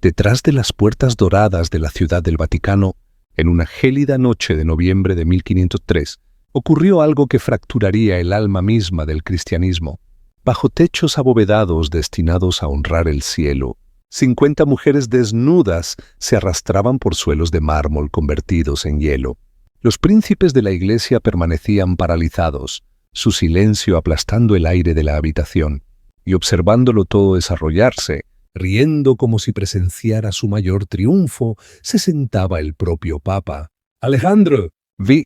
Detrás de las puertas doradas de la Ciudad del Vaticano, en una gélida noche de noviembre de 1503, ocurrió algo que fracturaría el alma misma del cristianismo. Bajo techos abovedados destinados a honrar el cielo, 50 mujeres desnudas se arrastraban por suelos de mármol convertidos en hielo. Los príncipes de la iglesia permanecían paralizados, su silencio aplastando el aire de la habitación, y observándolo todo desarrollarse, riendo como si presenciara su mayor triunfo, se sentaba el propio Papa. «Alejandro», vi,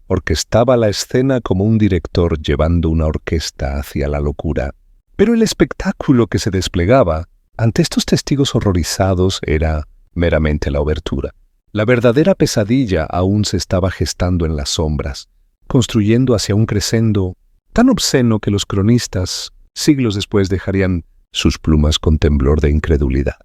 orquestaba la escena como un director llevando una orquesta hacia la locura. Pero el espectáculo que se desplegaba ante estos testigos horrorizados era meramente la obertura. La verdadera pesadilla aún se estaba gestando en las sombras, construyendo hacia un crescendo tan obsceno que los cronistas, siglos después, dejarían sus plumas con temblor de incredulidad.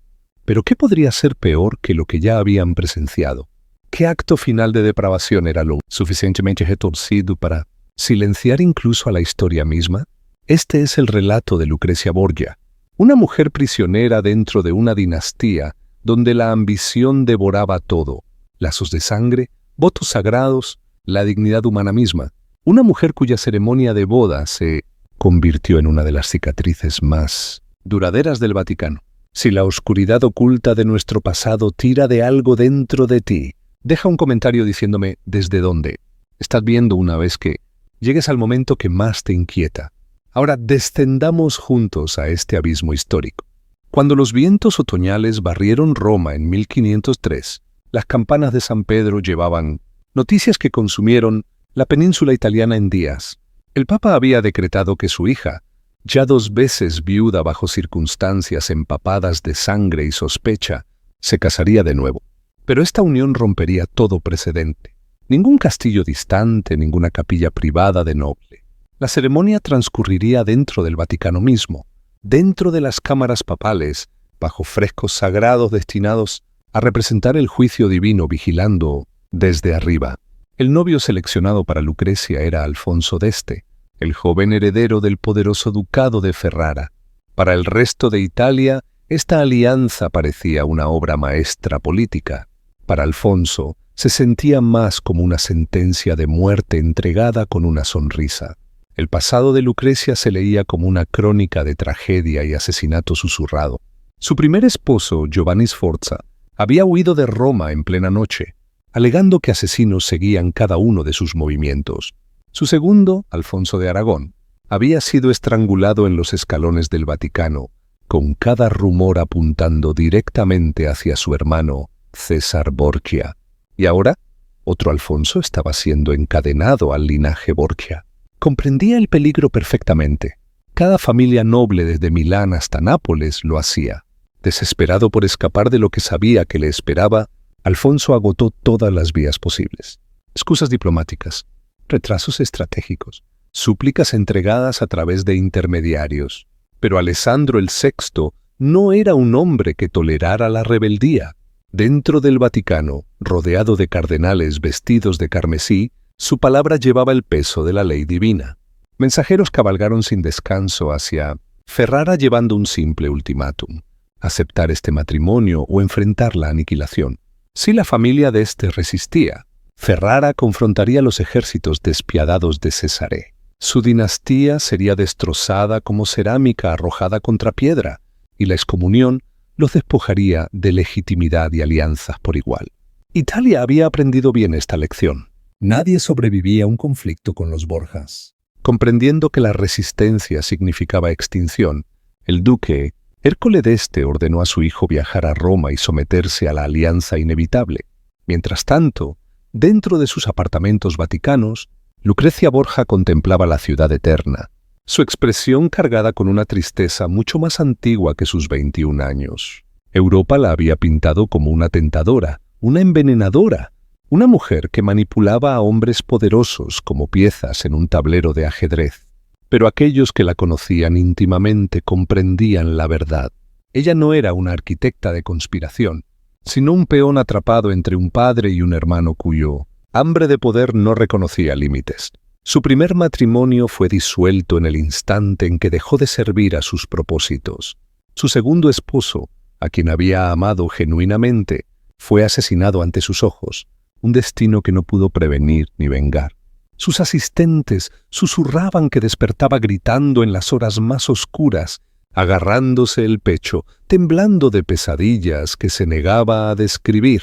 Pero ¿qué podría ser peor que lo que ya habían presenciado? ¿Qué acto final de depravación era lo suficientemente retorcido para silenciar incluso a la historia misma? Este es el relato de Lucrecia Borgia, una mujer prisionera dentro de una dinastía donde la ambición devoraba todo, lazos de sangre, votos sagrados, la dignidad humana misma. Una mujer cuya ceremonia de boda se convirtió en una de las cicatrices más duraderas del Vaticano. Si la oscuridad oculta de nuestro pasado tira de algo dentro de ti, deja un comentario diciéndome desde dónde. Estás viendo una vez que llegues al momento que más te inquieta. Ahora descendamos juntos a este abismo histórico. Cuando los vientos otoñales barrieron Roma en 1503, las campanas de San Pedro llevaban noticias que consumieron la península italiana en días. El Papa había decretado que su hija, ya 2 veces viuda bajo circunstancias empapadas de sangre y sospecha, se casaría de nuevo. Pero esta unión rompería todo precedente. Ningún castillo distante, ninguna capilla privada de noble. La ceremonia transcurriría dentro del Vaticano mismo, dentro de las cámaras papales, bajo frescos sagrados destinados a representar el juicio divino vigilando desde arriba. El novio seleccionado para Lucrecia era Alfonso d'Este, el joven heredero del poderoso ducado de Ferrara. Para el resto de Italia, esta alianza parecía una obra maestra política. Para Alfonso, se sentía más como una sentencia de muerte entregada con una sonrisa. El pasado de Lucrecia se leía como una crónica de tragedia y asesinato susurrado. Su primer esposo, Giovanni Sforza, había huido de Roma en plena noche, alegando que asesinos seguían cada uno de sus movimientos. Su segundo, Alfonso de Aragón, había sido estrangulado en los escalones del Vaticano, con cada rumor apuntando directamente hacia su hermano, César Borgia. Y ahora, otro Alfonso estaba siendo encadenado al linaje Borgia. Comprendía el peligro perfectamente. Cada familia noble desde Milán hasta Nápoles lo hacía. Desesperado por escapar de lo que sabía que le esperaba, Alfonso agotó todas las vías posibles. Excusas diplomáticas, retrasos estratégicos, súplicas entregadas a través de intermediarios. Pero Alessandro el VI no era un hombre que tolerara la rebeldía. Dentro del Vaticano, rodeado de cardenales vestidos de carmesí, su palabra llevaba el peso de la ley divina. Mensajeros cabalgaron sin descanso hacia Ferrara llevando un simple ultimátum: aceptar este matrimonio o enfrentar la aniquilación. Si la familia de este resistía, Ferrara confrontaría los ejércitos despiadados de Cesare. Su dinastía sería destrozada como cerámica arrojada contra piedra, y la excomunión los despojaría de legitimidad y alianzas por igual. Italia había aprendido bien esta lección. Nadie sobrevivía a un conflicto con los Borgias. Comprendiendo que la resistencia significaba extinción, el duque Ercole d'Este ordenó a su hijo viajar a Roma y someterse a la alianza inevitable. Mientras tanto, dentro de sus apartamentos vaticanos, Lucrecia Borgia contemplaba la ciudad eterna, su expresión cargada con una tristeza mucho más antigua que sus 21 años. Europa la había pintado como una tentadora, una envenenadora, una mujer que manipulaba a hombres poderosos como piezas en un tablero de ajedrez. Pero aquellos que la conocían íntimamente comprendían la verdad. Ella no era una arquitecta de conspiración, sino un peón atrapado entre un padre y un hermano cuyo hambre de poder no reconocía límites. Su primer matrimonio fue disuelto en el instante en que dejó de servir a sus propósitos. Su segundo esposo, a quien había amado genuinamente, fue asesinado ante sus ojos, un destino que no pudo prevenir ni vengar. Sus asistentes susurraban que despertaba gritando en las horas más oscuras, agarrándose el pecho, temblando de pesadillas que se negaba a describir.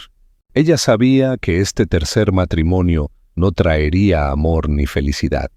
Ella sabía que este tercer matrimonio no traería amor ni felicidad,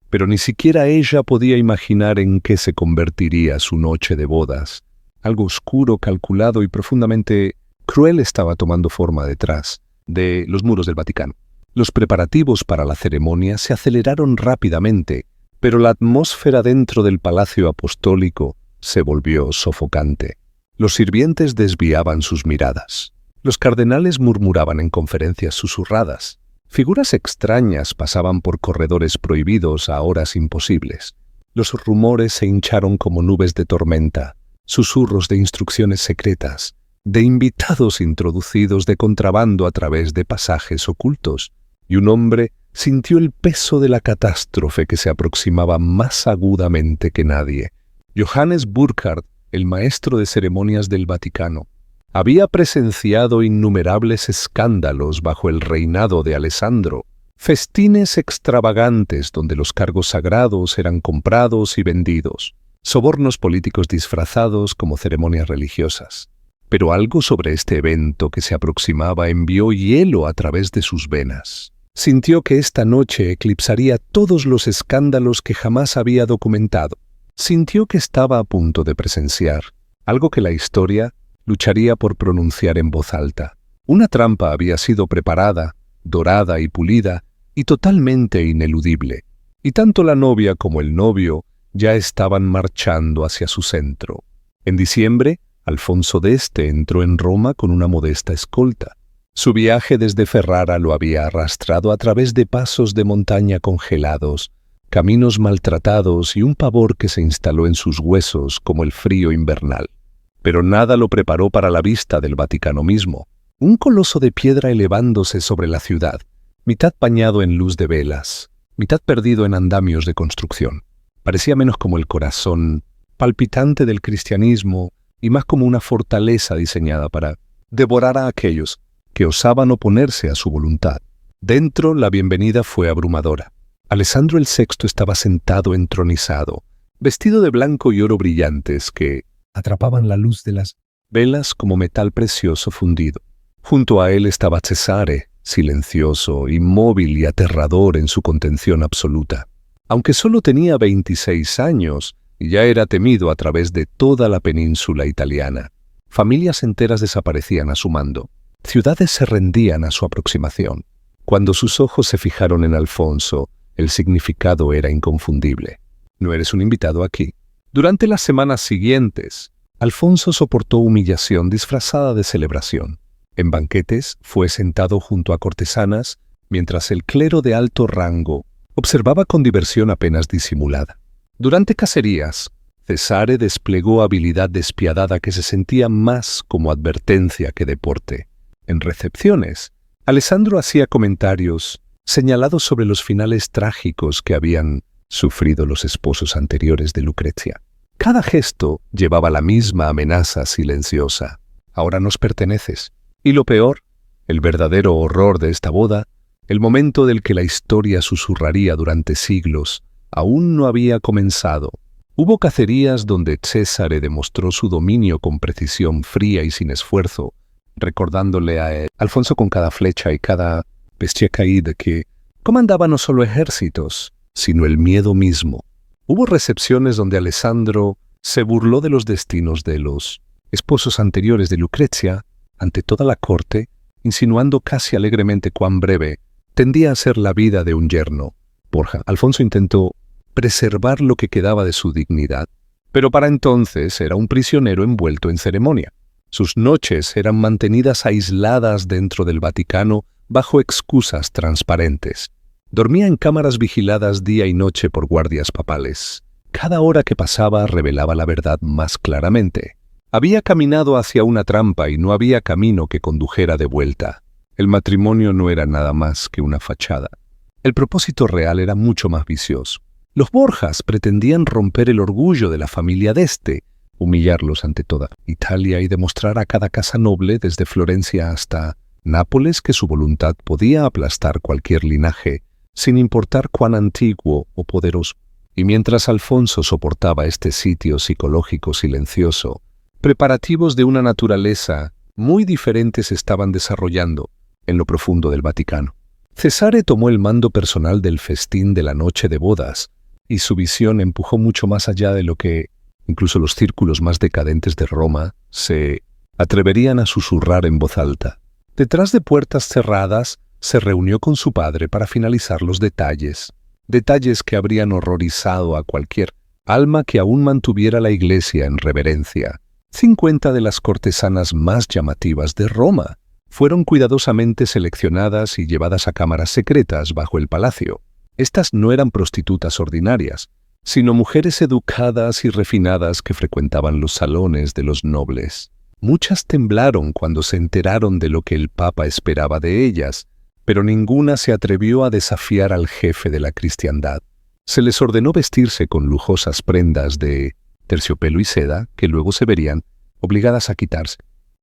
pero ni siquiera ella podía imaginar en qué se convertiría su noche de bodas. Algo oscuro, calculado y profundamente cruel estaba tomando forma detrás de los muros del Vaticano. Los preparativos para la ceremonia se aceleraron rápidamente, pero la atmósfera dentro del Palacio Apostólico se volvió sofocante. Los sirvientes desviaban sus miradas. Los cardenales murmuraban en conferencias susurradas. Figuras extrañas pasaban por corredores prohibidos a horas imposibles. Los rumores se hincharon como nubes de tormenta, susurros de instrucciones secretas, de invitados introducidos de contrabando a través de pasajes ocultos, y un hombre sintió el peso de la catástrofe que se aproximaba más agudamente que nadie. Johannes Burckhardt, el maestro de ceremonias del Vaticano, había presenciado innumerables escándalos bajo el reinado de Alessandro, festines extravagantes donde los cargos sagrados eran comprados y vendidos, sobornos políticos disfrazados como ceremonias religiosas. Pero algo sobre este evento que se aproximaba envió hielo a través de sus venas. Sintió que esta noche eclipsaría todos los escándalos que jamás había documentado. Sintió que estaba a punto de presenciar algo que la historia lucharía por pronunciar en voz alta. Una trampa había sido preparada, dorada y pulida, y totalmente ineludible. Y tanto la novia como el novio ya estaban marchando hacia su centro. En diciembre, Alfonso d'Este entró en Roma con una modesta escolta. Su viaje desde Ferrara lo había arrastrado a través de pasos de montaña congelados, caminos maltratados y un pavor que se instaló en sus huesos como el frío invernal. Pero nada lo preparó para la vista del Vaticano mismo, un coloso de piedra elevándose sobre la ciudad, mitad bañado en luz de velas, mitad perdido en andamios de construcción. Parecía menos como el corazón palpitante del cristianismo y más como una fortaleza diseñada para devorar a aquellos que osaban oponerse a su voluntad. Dentro, la bienvenida fue abrumadora. Alessandro el VI estaba sentado entronizado, vestido de blanco y oro brillantes que atrapaban la luz de las velas como metal precioso fundido. Junto a él estaba Cesare, silencioso, inmóvil y aterrador en su contención absoluta. Aunque solo tenía 26 años, ya era temido a través de toda la península italiana. Familias enteras desaparecían a su mando. Ciudades se rendían a su aproximación. Cuando sus ojos se fijaron en Alfonso, el significado era inconfundible. No eres un invitado aquí. Durante las semanas siguientes, Alfonso soportó humillación disfrazada de celebración. En banquetes fue sentado junto a cortesanas, mientras el clero de alto rango observaba con diversión apenas disimulada. Durante cacerías, Cesare desplegó habilidad despiadada que se sentía más como advertencia que deporte. En recepciones, Alessandro hacía comentarios señalados sobre los finales trágicos que habían sufrido los esposos anteriores de Lucrecia. Cada gesto llevaba la misma amenaza silenciosa. Ahora nos perteneces. Y lo peor, el verdadero horror de esta boda, el momento del que la historia susurraría durante siglos, aún no había comenzado. Hubo cacerías donde Césare demostró su dominio con precisión fría y sin esfuerzo, recordándole a Alfonso con cada flecha y cada bestia caída que comandaba no solo ejércitos, sino el miedo mismo. Hubo recepciones donde Alessandro se burló de los destinos de los esposos anteriores de Lucrecia ante toda la corte, insinuando casi alegremente cuán breve tendía a ser la vida de un yerno. Alfonso intentó preservar lo que quedaba de su dignidad, pero para entonces era un prisionero envuelto en ceremonia. Sus noches eran mantenidas aisladas dentro del Vaticano bajo excusas transparentes. Dormía en cámaras vigiladas día y noche por guardias papales. Cada hora que pasaba revelaba la verdad más claramente. Había caminado hacia una trampa y no había camino que condujera de vuelta. El matrimonio no era nada más que una fachada. El propósito real era mucho más vicioso. Los Borgias pretendían romper el orgullo de la familia d'Este, humillarlos ante toda Italia y demostrar a cada casa noble, desde Florencia hasta Nápoles, que su voluntad podía aplastar cualquier linaje, sin importar cuán antiguo o poderoso. Y mientras Alfonso soportaba este sitio psicológico silencioso, preparativos de una naturaleza muy diferente se estaban desarrollando en lo profundo del Vaticano. Cesare tomó el mando personal del festín de la noche de bodas, y su visión empujó mucho más allá de lo que incluso los círculos más decadentes de Roma se atreverían a susurrar en voz alta. Detrás de puertas cerradas, se reunió con su padre para finalizar los detalles que habrían horrorizado a cualquier alma que aún mantuviera la iglesia en reverencia. 50 de las cortesanas más llamativas de Roma fueron cuidadosamente seleccionadas y llevadas a cámaras secretas bajo el palacio. Estas no eran prostitutas ordinarias, sino mujeres educadas y refinadas que frecuentaban los salones de los nobles. Muchas temblaron cuando se enteraron de lo que el Papa esperaba de ellas, pero ninguna se atrevió a desafiar al jefe de la cristiandad. Se les ordenó vestirse con lujosas prendas de terciopelo y seda, que luego se verían obligadas a quitarse.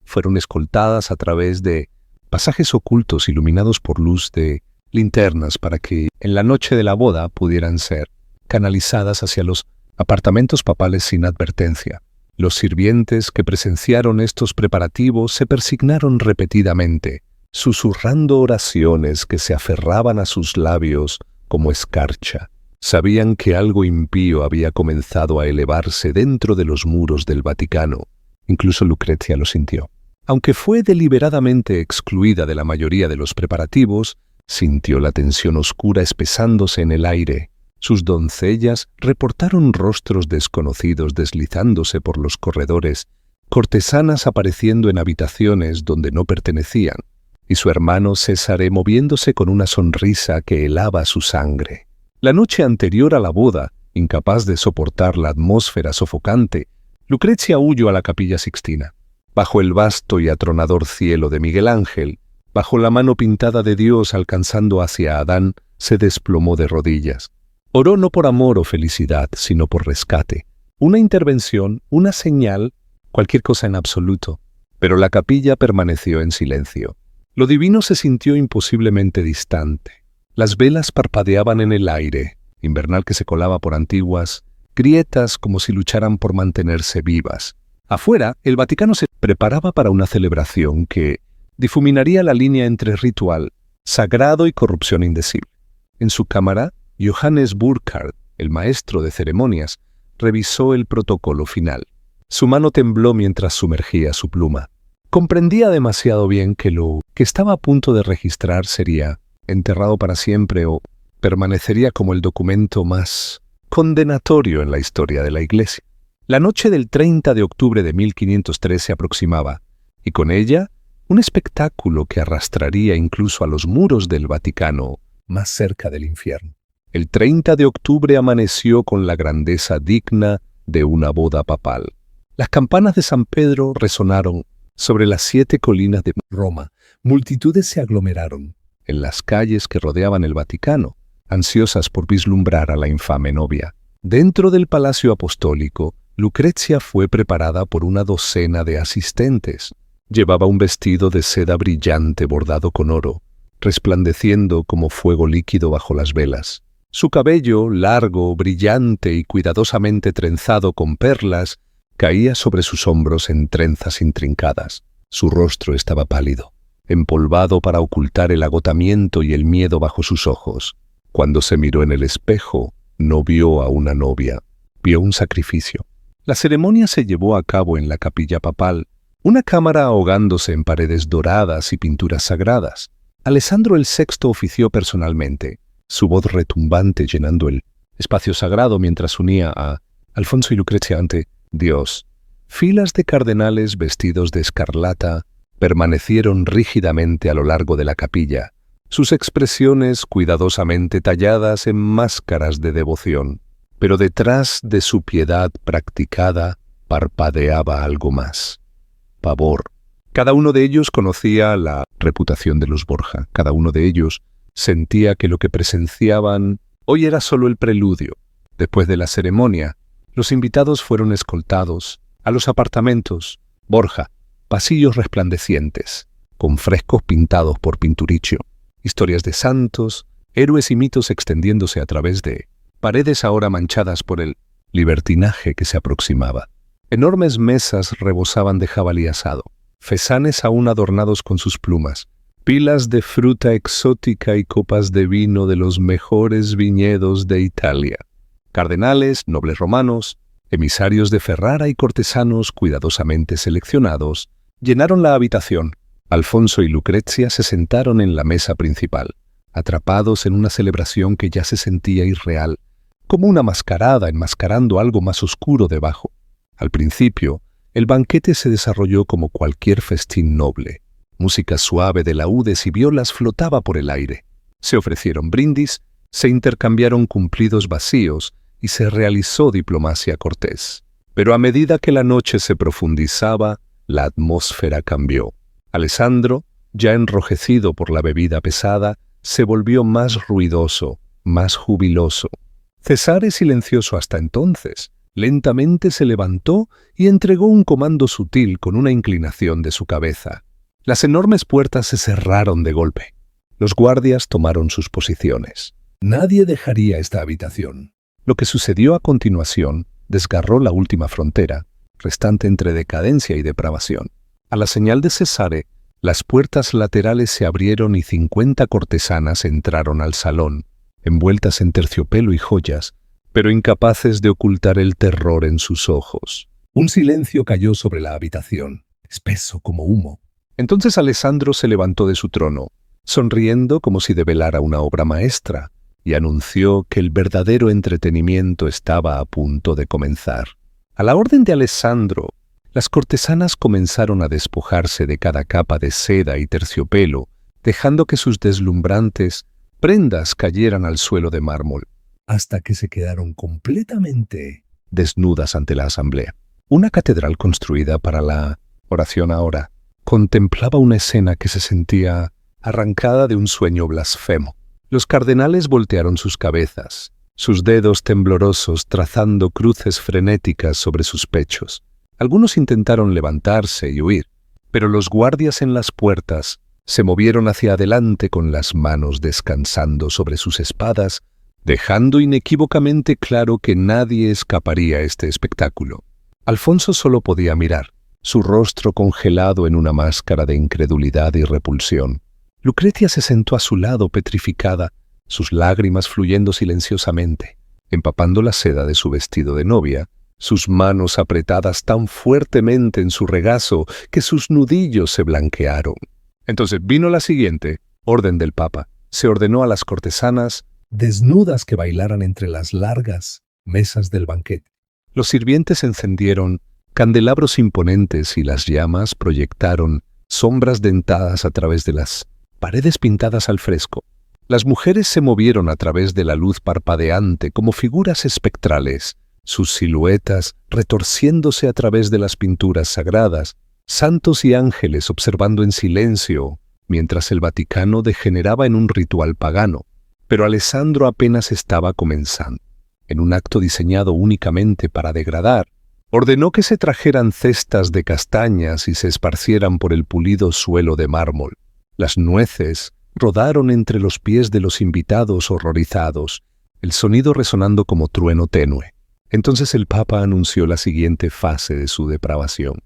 Fueron escoltadas a través de pasajes ocultos iluminados por luz de linternas para que en la noche de la boda pudieran ser canalizadas hacia los apartamentos papales sin advertencia. Los sirvientes que presenciaron estos preparativos se persignaron repetidamente, susurrando oraciones que se aferraban a sus labios como escarcha. Sabían que algo impío había comenzado a elevarse dentro de los muros del Vaticano. Incluso Lucrecia lo sintió. Aunque fue deliberadamente excluida de la mayoría de los preparativos, sintió la tensión oscura espesándose en el aire. Sus doncellas reportaron rostros desconocidos deslizándose por los corredores, cortesanas apareciendo en habitaciones donde no pertenecían, y su hermano Cesare moviéndose con una sonrisa que helaba su sangre. La noche anterior a la boda, incapaz de soportar la atmósfera sofocante, Lucrecia huyó a la Capilla Sixtina. Bajo el vasto y atronador cielo de Miguel Ángel, bajo la mano pintada de Dios alcanzando hacia Adán, se desplomó de rodillas. Oró no por amor o felicidad, sino por rescate. Una intervención, una señal, cualquier cosa en absoluto. Pero la capilla permaneció en silencio. Lo divino se sintió imposiblemente distante. Las velas parpadeaban en el aire, invernal que se colaba por antiguas grietas como si lucharan por mantenerse vivas. Afuera, el Vaticano se preparaba para una celebración que difuminaría la línea entre ritual sagrado y corrupción indecible. En su cámara, Johannes Burckhardt, el maestro de ceremonias, revisó el protocolo final. Su mano tembló mientras sumergía su pluma. Comprendía demasiado bien que lo que estaba a punto de registrar sería enterrado para siempre o permanecería como el documento más condenatorio en la historia de la Iglesia. La noche del 30 de octubre de 1503 se aproximaba, y con ella un espectáculo que arrastraría incluso a los muros del Vaticano más cerca del infierno. El 30 de octubre amaneció con la grandeza digna de una boda papal. Las campanas de San Pedro resonaron sobre las 7 colinas de Roma. Multitudes se aglomeraron en las calles que rodeaban el Vaticano, ansiosas por vislumbrar a la infame novia. Dentro del Palacio Apostólico, Lucrecia fue preparada por una docena de asistentes. Llevaba un vestido de seda brillante bordado con oro, resplandeciendo como fuego líquido bajo las velas. Su cabello, largo, brillante y cuidadosamente trenzado con perlas, caía sobre sus hombros en trenzas intrincadas. Su rostro estaba pálido, empolvado para ocultar el agotamiento y el miedo bajo sus ojos. Cuando se miró en el espejo, no vio a una novia, vio un sacrificio. La ceremonia se llevó a cabo en la capilla papal, una cámara ahogándose en paredes doradas y pinturas sagradas. Alessandro el VI ofició personalmente, su voz retumbante llenando el espacio sagrado mientras unía a Alfonso y Lucrecia ante Dios. Filas de cardenales vestidos de escarlata permanecieron rígidamente a lo largo de la capilla, sus expresiones cuidadosamente talladas en máscaras de devoción. Pero detrás de su piedad practicada parpadeaba algo más. Pavor. Cada uno de ellos conocía la reputación de los Borgia. Cada uno de ellos sentía que lo que presenciaban hoy era solo el preludio. Después de la ceremonia, los invitados fueron escoltados A los apartamentos, Borja, pasillos resplandecientes, con frescos pintados por Pinturicchio, historias de santos, héroes y mitos extendiéndose a través de paredes ahora manchadas por el libertinaje que se aproximaba. Enormes mesas rebosaban de jabalí asado, fesanes aún adornados con sus plumas, pilas de fruta exótica y copas de vino de los mejores viñedos de Italia. Cardenales, nobles romanos, emisarios de Ferrara y cortesanos cuidadosamente seleccionados llenaron la habitación. Alfonso y Lucrezia se sentaron en la mesa principal, atrapados en una celebración que ya se sentía irreal, como una mascarada enmascarando algo más oscuro debajo. Al principio, el banquete se desarrolló como cualquier festín noble. Música suave de laúdes y violas flotaba por el aire. Se ofrecieron brindis, se intercambiaron cumplidos vacíos y se realizó diplomacia cortés. Pero a medida que la noche se profundizaba, la atmósfera cambió. Alessandro, ya enrojecido por la bebida pesada, se volvió más ruidoso, más jubiloso. Cesare, silencioso hasta entonces, lentamente se levantó y entregó un comando sutil con una inclinación de su cabeza. Las enormes puertas se cerraron de golpe. Los guardias tomaron sus posiciones. Nadie dejaría esta habitación. Lo que sucedió a continuación desgarró la última frontera, restante entre decadencia y depravación. A la señal de Cesare, las puertas laterales se abrieron y 50 cortesanas entraron al salón, envueltas en terciopelo y joyas, pero incapaces de ocultar el terror en sus ojos. Un silencio cayó sobre la habitación, espeso como humo. Entonces Alessandro se levantó de su trono, sonriendo como si develara una obra maestra, y anunció que el verdadero entretenimiento estaba a punto de comenzar. A la orden de Alessandro, las cortesanas comenzaron a despojarse de cada capa de seda y terciopelo, dejando que sus deslumbrantes prendas cayeran al suelo de mármol, hasta que se quedaron completamente desnudas ante la asamblea. Una catedral construida para la oración ahora contemplaba una escena que se sentía arrancada de un sueño blasfemo. Los cardenales voltearon sus cabezas, sus dedos temblorosos trazando cruces frenéticas sobre sus pechos. Algunos intentaron levantarse y huir, pero los guardias en las puertas se movieron hacia adelante con las manos descansando sobre sus espadas, dejando inequívocamente claro que nadie escaparía a este espectáculo. Alfonso solo podía mirar, su rostro congelado en una máscara de incredulidad y repulsión. Lucrezia se sentó a su lado petrificada, sus lágrimas fluyendo silenciosamente, empapando la seda de su vestido de novia, sus manos apretadas tan fuertemente en su regazo que sus nudillos se blanquearon. Entonces vino la siguiente orden del Papa. Se ordenó a las cortesanas desnudas que bailaran entre las largas mesas del banquete. Los sirvientes encendieron candelabros imponentes y las llamas proyectaron sombras dentadas a través de las paredes pintadas al fresco. Las mujeres se movieron a través de la luz parpadeante como figuras espectrales, sus siluetas retorciéndose a través de las pinturas sagradas, santos y ángeles observando en silencio, mientras el Vaticano degeneraba en un ritual pagano. Pero Alessandro apenas estaba comenzando. En un acto diseñado únicamente para degradar, ordenó que se trajeran cestas de castañas y se esparcieran por el pulido suelo de mármol. Las nueces rodaron entre los pies de los invitados horrorizados, el sonido resonando como trueno tenue. Entonces el Papa anunció la siguiente fase de su depravación.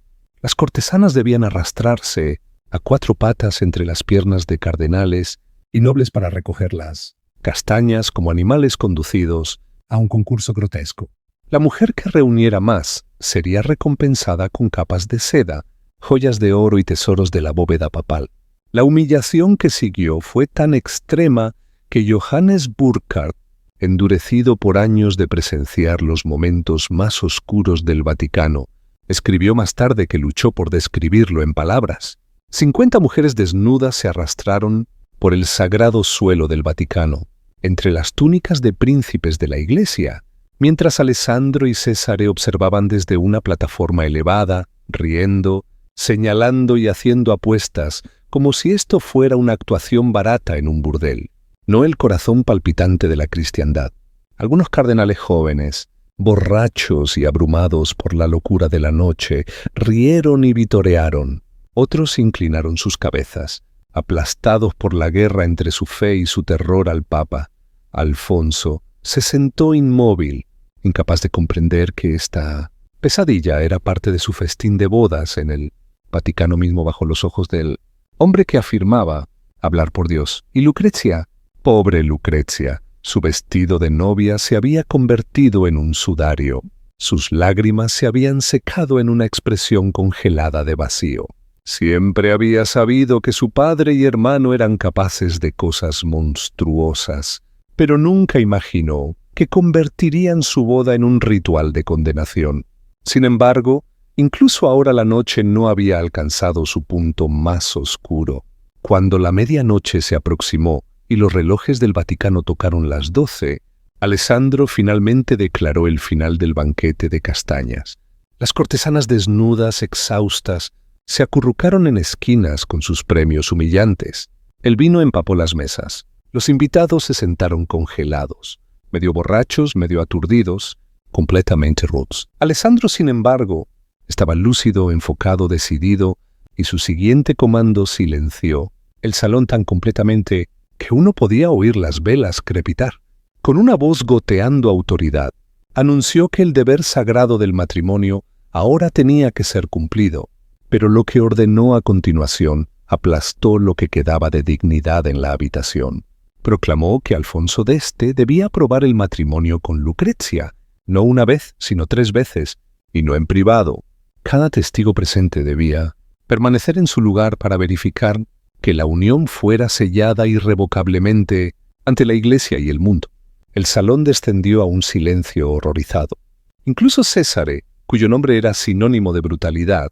Las cortesanas debían arrastrarse a 4 patas entre las piernas de cardenales y nobles para recoger las castañas como animales conducidos a un concurso grotesco. La mujer que reuniera más sería recompensada con capas de seda, joyas de oro y tesoros de la bóveda papal. La humillación que siguió fue tan extrema que Johannes Burckhardt, endurecido por años de presenciar los momentos más oscuros del Vaticano, escribió más tarde que luchó por describirlo en palabras. 50 mujeres desnudas se arrastraron por el sagrado suelo del Vaticano, entre las túnicas de príncipes de la Iglesia, mientras Alessandro y Cesare observaban desde una plataforma elevada, riendo, señalando y haciendo apuestas, como si esto fuera una actuación barata en un burdel, no el corazón palpitante de la cristiandad. Algunos cardenales jóvenes, Borrachos y abrumados por la locura de la noche, rieron y vitorearon. Otros inclinaron sus cabezas, aplastados por la guerra entre su fe y su terror al Papa. Alfonso se sentó inmóvil, incapaz de comprender que esta pesadilla era parte de su festín de bodas en el Vaticano mismo, bajo los ojos del hombre que afirmaba hablar por Dios. Y Lucrecia, pobre Lucrecia, su vestido de novia se había convertido en un sudario. Sus lágrimas se habían secado en una expresión congelada de vacío. Siempre había sabido que su padre y hermano eran capaces de cosas monstruosas, pero nunca imaginó que convertirían su boda en un ritual de condenación. Sin embargo, incluso ahora la noche no había alcanzado su punto más oscuro. Cuando la medianoche se aproximó y los relojes del Vaticano tocaron las 12, Alessandro finalmente declaró el final del banquete de castañas. Las cortesanas desnudas, exhaustas, se acurrucaron en esquinas con sus premios humillantes. El vino empapó las mesas. Los invitados se sentaron congelados, medio borrachos, medio aturdidos, completamente rotos. Alessandro, sin embargo, estaba lúcido, enfocado, decidido, y su siguiente comando silenció el salón tan completamente que uno podía oír las velas crepitar. Con una voz goteando autoridad, anunció que el deber sagrado del matrimonio ahora tenía que ser cumplido, pero lo que ordenó a continuación aplastó lo que quedaba de dignidad en la habitación. Proclamó que Alfonso d'Este debía aprobar el matrimonio con Lucrecia, no una vez, sino 3 veces, y no en privado. Cada testigo presente debía permanecer en su lugar para verificar que la unión fuera sellada irrevocablemente ante la Iglesia y el mundo. El salón descendió a un silencio horrorizado. Incluso Césare, cuyo nombre era sinónimo de brutalidad,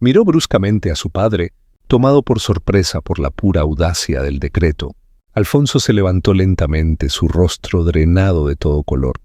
miró bruscamente a su padre, tomado por sorpresa por la pura audacia del decreto. Alfonso se levantó lentamente, su rostro drenado de todo color.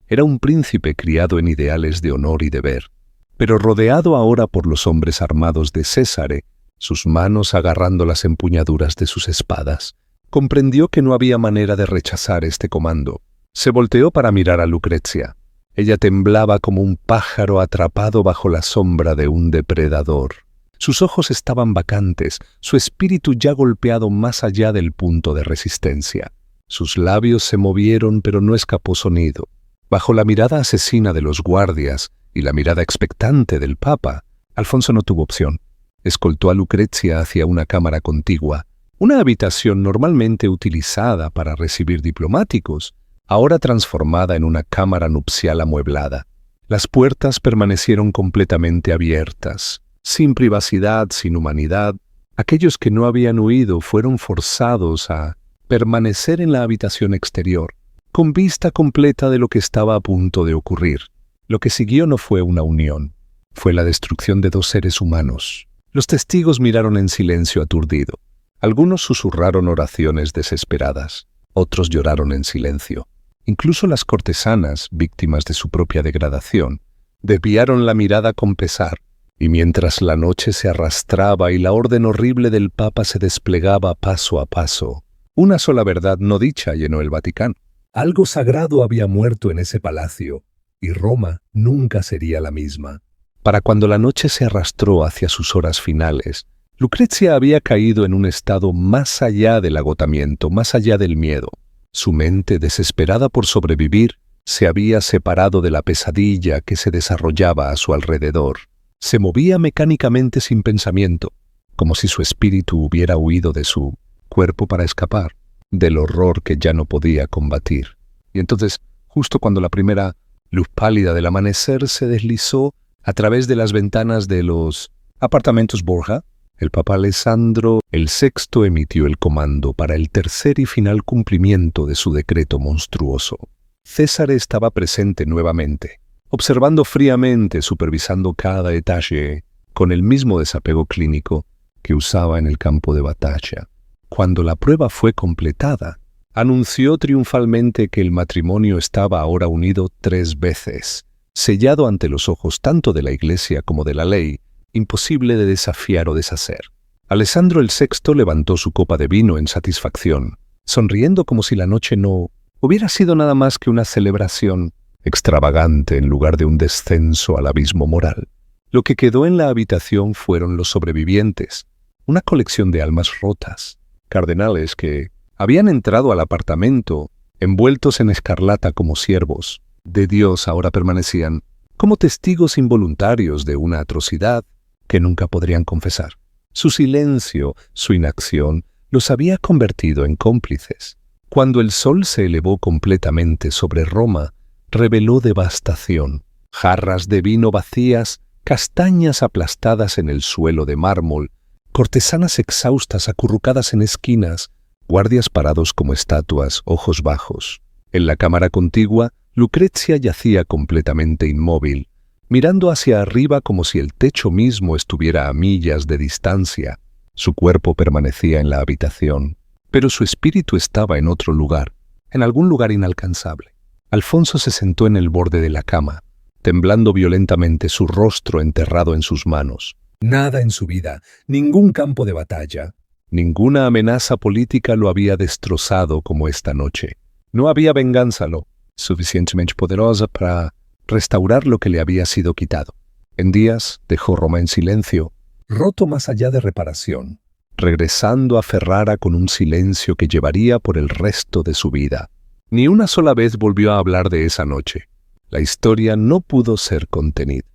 Era un príncipe criado en ideales de honor y deber, pero rodeado ahora por los hombres armados de Césare, sus manos agarrando las empuñaduras de sus espadas, comprendió que no había manera de rechazar este comando. Se volteó para mirar a Lucrecia. Ella temblaba como un pájaro atrapado bajo la sombra de un depredador. Sus ojos estaban vacantes, su espíritu ya golpeado más allá del punto de resistencia. Sus labios se movieron, pero no escapó sonido. Bajo la mirada asesina de los guardias y la mirada expectante del Papa, Alfonso no tuvo opción. Escoltó a Lucrecia hacia una cámara contigua, una habitación normalmente utilizada para recibir diplomáticos, ahora transformada en una cámara nupcial amueblada. Las puertas permanecieron completamente abiertas, sin privacidad, sin humanidad. Aquellos que no habían huido fueron forzados a permanecer en la habitación exterior, con vista completa de lo que estaba a punto de ocurrir. Lo que siguió no fue una unión, fue la destrucción de 2 seres humanos. Los testigos miraron en silencio aturdido. Algunos susurraron oraciones desesperadas, otros lloraron en silencio. Incluso las cortesanas, víctimas de su propia degradación, desviaron la mirada con pesar, y mientras la noche se arrastraba y la orden horrible del Papa se desplegaba paso a paso, una sola verdad no dicha llenó el Vaticano. Algo sagrado había muerto en ese palacio, y Roma nunca sería la misma. Para cuando la noche se arrastró hacia sus horas finales, Lucrecia había caído en un estado más allá del agotamiento, más allá del miedo. Su mente, desesperada por sobrevivir, se había separado de la pesadilla que se desarrollaba a su alrededor. Se movía mecánicamente sin pensamiento, como si su espíritu hubiera huido de su cuerpo para escapar del horror que ya no podía combatir. Y entonces, justo cuando la primera luz pálida del amanecer se deslizó a través de las ventanas de los apartamentos Borja, el Papa Alessandro VI emitió el comando para el tercer y final cumplimiento de su decreto monstruoso. César estaba presente nuevamente, observando fríamente, supervisando cada detalle, con el mismo desapego clínico que usaba en el campo de batalla. Cuando la prueba fue completada, anunció triunfalmente que el matrimonio estaba ahora unido 3 veces, sellado ante los ojos tanto de la Iglesia como de la ley, imposible de desafiar o deshacer. Alessandro VI levantó su copa de vino en satisfacción, sonriendo como si la noche no hubiera sido nada más que una celebración extravagante en lugar de un descenso al abismo moral. Lo que quedó en la habitación fueron los sobrevivientes, una colección de almas rotas, cardenales que habían entrado al apartamento envueltos en escarlata como siervos de Dios, ahora permanecían como testigos involuntarios de una atrocidad que nunca podrían confesar. Su silencio, su inacción, los había convertido en cómplices. Cuando el sol se elevó completamente sobre Roma, reveló devastación, jarras de vino vacías, castañas aplastadas en el suelo de mármol, cortesanas exhaustas acurrucadas en esquinas, guardias parados como estatuas, ojos bajos. En la cámara contigua, Lucrecia yacía completamente inmóvil, mirando hacia arriba como si el techo mismo estuviera a millas de distancia. Su cuerpo permanecía en la habitación, pero su espíritu estaba en otro lugar, en algún lugar inalcanzable. Alfonso se sentó en el borde de la cama, temblando violentamente, su rostro enterrado en sus manos. Nada en su vida, ningún campo de batalla, ninguna amenaza política lo había destrozado como esta noche. No había venganza lo suficientemente poderosa para restaurar lo que le había sido quitado. En días dejó Roma en silencio, roto más allá de reparación, regresando a Ferrara con un silencio que llevaría por el resto de su vida. Ni una sola vez volvió a hablar de esa noche. La historia no pudo ser contenida.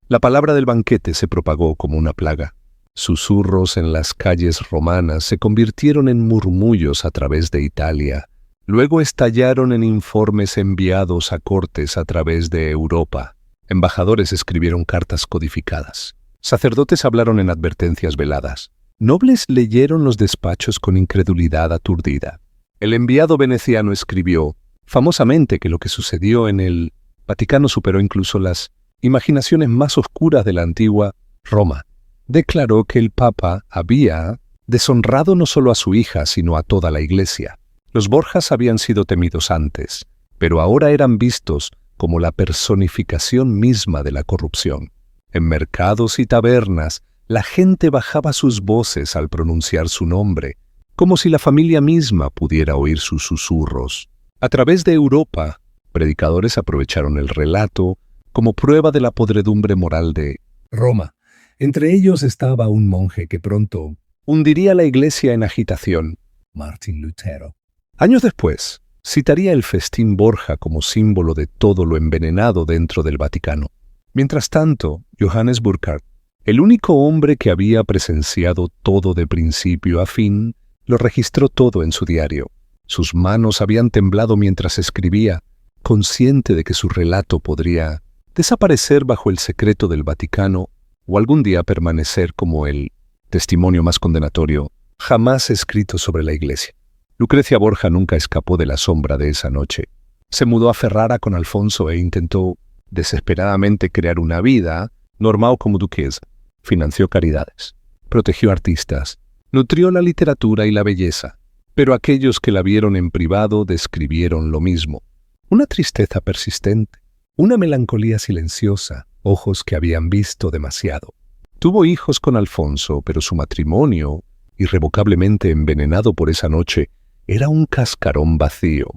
La palabra del banquete se propagó como una plaga. Susurros en las calles romanas se convirtieron en murmullos a través de Italia. Luego estallaron en informes enviados a cortes a través de Europa. Embajadores escribieron cartas codificadas. Sacerdotes hablaron en advertencias veladas. Nobles leyeron los despachos con incredulidad aturdida. El enviado veneciano escribió famosamente que lo que sucedió en el Vaticano superó incluso las imaginaciones más oscuras de la antigua Roma. Declaró que el Papa había deshonrado no solo a su hija, sino a toda la Iglesia. Los Borgias habían sido temidos antes, pero ahora eran vistos como la personificación misma de la corrupción. En mercados y tabernas, la gente bajaba sus voces al pronunciar su nombre, como si la familia misma pudiera oír sus susurros. A través de Europa, predicadores aprovecharon el relato como prueba de la podredumbre moral de Roma. Entre ellos estaba un monje que pronto hundiría la Iglesia en agitación, Martín Lutero. Años después, citaría el festín Borgia como símbolo de todo lo envenenado dentro del Vaticano. Mientras tanto, Johannes Burckhardt, el único hombre que había presenciado todo de principio a fin, lo registró todo en su diario. Sus manos habían temblado mientras escribía, consciente de que su relato podría desaparecer bajo el secreto del Vaticano o algún día permanecer como el testimonio más condenatorio jamás escrito sobre la Iglesia. Lucrecia Borgia nunca escapó de la sombra de esa noche. Se mudó a Ferrara con Alfonso e intentó desesperadamente crear una vida normal como duquesa. Financió caridades, protegió artistas, nutrió la literatura y la belleza, pero aquellos que la vieron en privado describieron lo mismo. Una tristeza persistente, una melancolía silenciosa, ojos que habían visto demasiado. Tuvo hijos con Alfonso, pero su matrimonio, irrevocablemente envenenado por esa noche, era un cascarón vacío.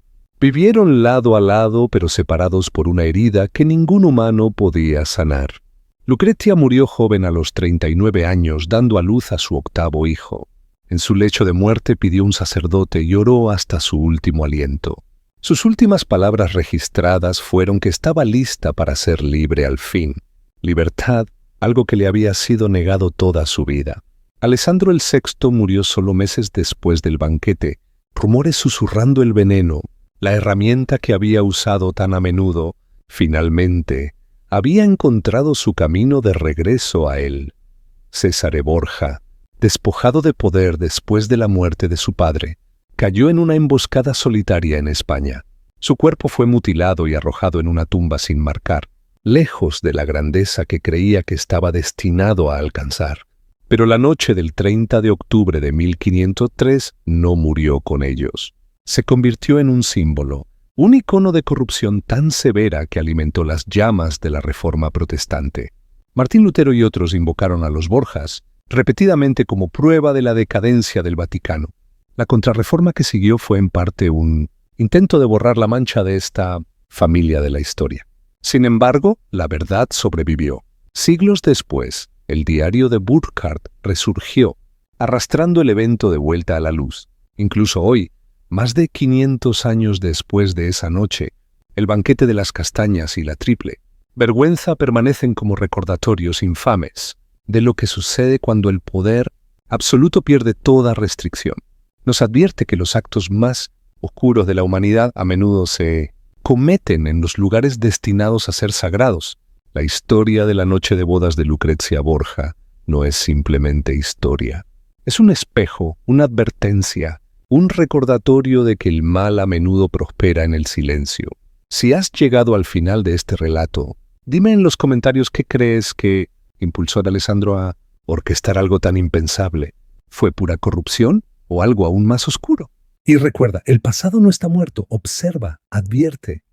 Vivieron lado a lado, pero separados por una herida que ningún humano podía sanar. Lucrecia murió joven a los 39 años, dando a luz a su octavo hijo. En su lecho de muerte pidió un sacerdote y oró hasta su último aliento. Sus últimas palabras registradas fueron que estaba lista para ser libre al fin. Libertad, algo que le había sido negado toda su vida. Alessandro el VI murió solo meses después del banquete, rumores susurrando el veneno, la herramienta que había usado tan a menudo, finalmente, había encontrado su camino de regreso a él. Cesare Borgia, despojado de poder después de la muerte de su padre, cayó en una emboscada solitaria en España. Su cuerpo fue mutilado y arrojado en una tumba sin marcar, lejos de la grandeza que creía que estaba destinado a alcanzar. Pero la noche del 30 de octubre de 1503 no murió con ellos. Se convirtió en un símbolo, un icono de corrupción tan severa que alimentó las llamas de la Reforma protestante. Martín Lutero y otros invocaron a los Borgias repetidamente como prueba de la decadencia del Vaticano. La contrarreforma que siguió fue en parte un intento de borrar la mancha de esta familia de la historia. Sin embargo, la verdad sobrevivió. Siglos después, el diario de Burckhardt resurgió, arrastrando el evento de vuelta a la luz. Incluso hoy, más de 500 años después de esa noche, el banquete de las castañas y la triple vergüenza permanecen como recordatorios infames de lo que sucede cuando el poder absoluto pierde toda restricción. Nos advierte que los actos más oscuros de la humanidad a menudo se cometen en los lugares destinados a ser sagrados. La historia de la noche de bodas de Lucrecia Borgia no es simplemente historia. Es un espejo, una advertencia, un recordatorio de que el mal a menudo prospera en el silencio. Si has llegado al final de este relato, dime en los comentarios qué crees que impulsó a Alessandro a orquestar algo tan impensable. ¿Fue pura corrupción o algo aún más oscuro? Y recuerda, el pasado no está muerto. Observa, advierte